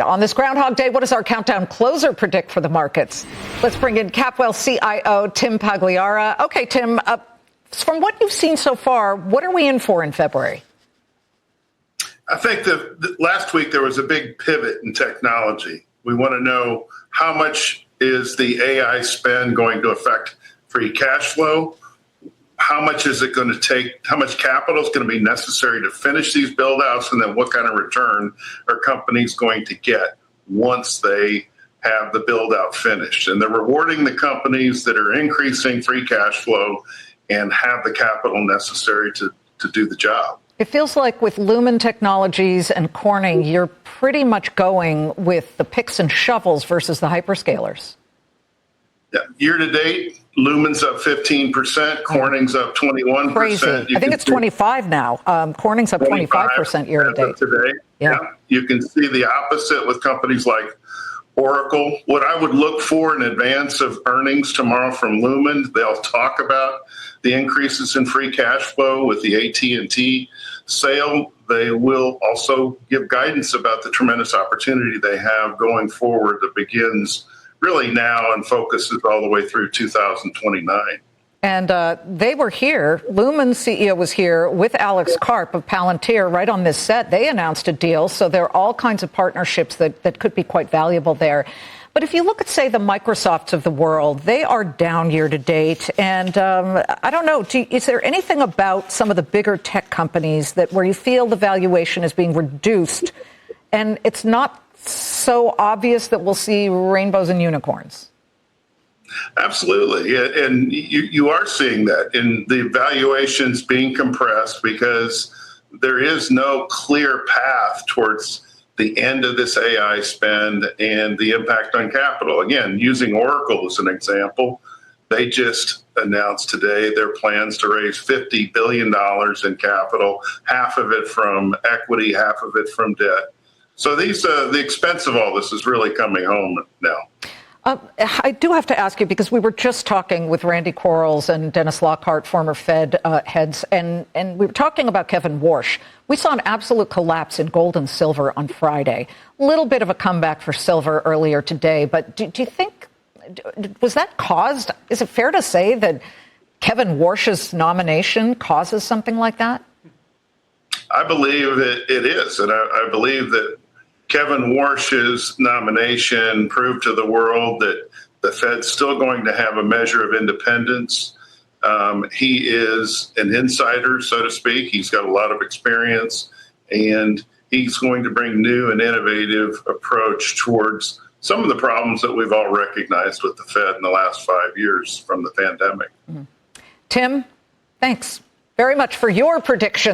On this Groundhog Day, what does our countdown closer predict for the markets? Let's bring in CapWealth CIO Tim Pagliara. Okay, Tim, from what you've seen so far, what are we in for in February? I think that last week there was a big pivot in technology. We want to know how much is the AI spend going to affect free cash flow? How much is it going to take? How much capital is going to be necessary to finish these build outs? And then what kind of return are companies going to get once they have the build out finished? And they're rewarding the companies that are increasing free cash flow and have the capital necessary to do the job. It feels like with Lumen Technologies and Corning, you're pretty much going with the picks and shovels versus the hyperscalers. Yeah. Year to date, Lumen's up 15%, Corning's up 21%. Crazy. I think it's 25 now. Corning's up 25% year to date. Today. Yeah. You can see the opposite with companies like Oracle. What I would look for in advance of earnings tomorrow from Lumen, they'll talk about the increases in free cash flow with the AT&T sale. They will also give guidance about the tremendous opportunity they have going forward that begins really now and focuses all the way through 2029. And they were here. Lumen's CEO was here with Alex Karp of Palantir right on this set. They announced a deal. So there are all kinds of partnerships that could be quite valuable there. But if you look at, say, the Microsofts of the world, they are down year to date. And I don't know, is there anything about some of the bigger tech companies that where you feel the valuation is being reduced and it's not so obvious that we'll see rainbows and unicorns? Absolutely. And you are seeing that in the valuations being compressed because there is no clear path towards the end of this AI spend and the impact on capital. Again, using Oracle as an example, they just announced today their plans to raise $50 billion in capital, half of it from equity, half of it from debt. So the expense of all this is really coming home now. I do have to ask you, because we were just talking with Randy Quarles and Dennis Lockhart, former Fed heads, and we were talking about Kevin Warsh. We saw an absolute collapse in gold and silver on Friday. A little bit of a comeback for silver earlier today, but do you think, was that caused? Is it fair to say that Kevin Warsh's nomination causes something like that? I believe it is, and I believe that Kevin Warsh's nomination proved to the world that the Fed's still going to have a measure of independence. He is an insider, so to speak. He's got a lot of experience, and he's going to bring new and innovative approach towards some of the problems that we've all recognized with the Fed in the last 5 years from the pandemic. Tim, thanks very much for your prediction.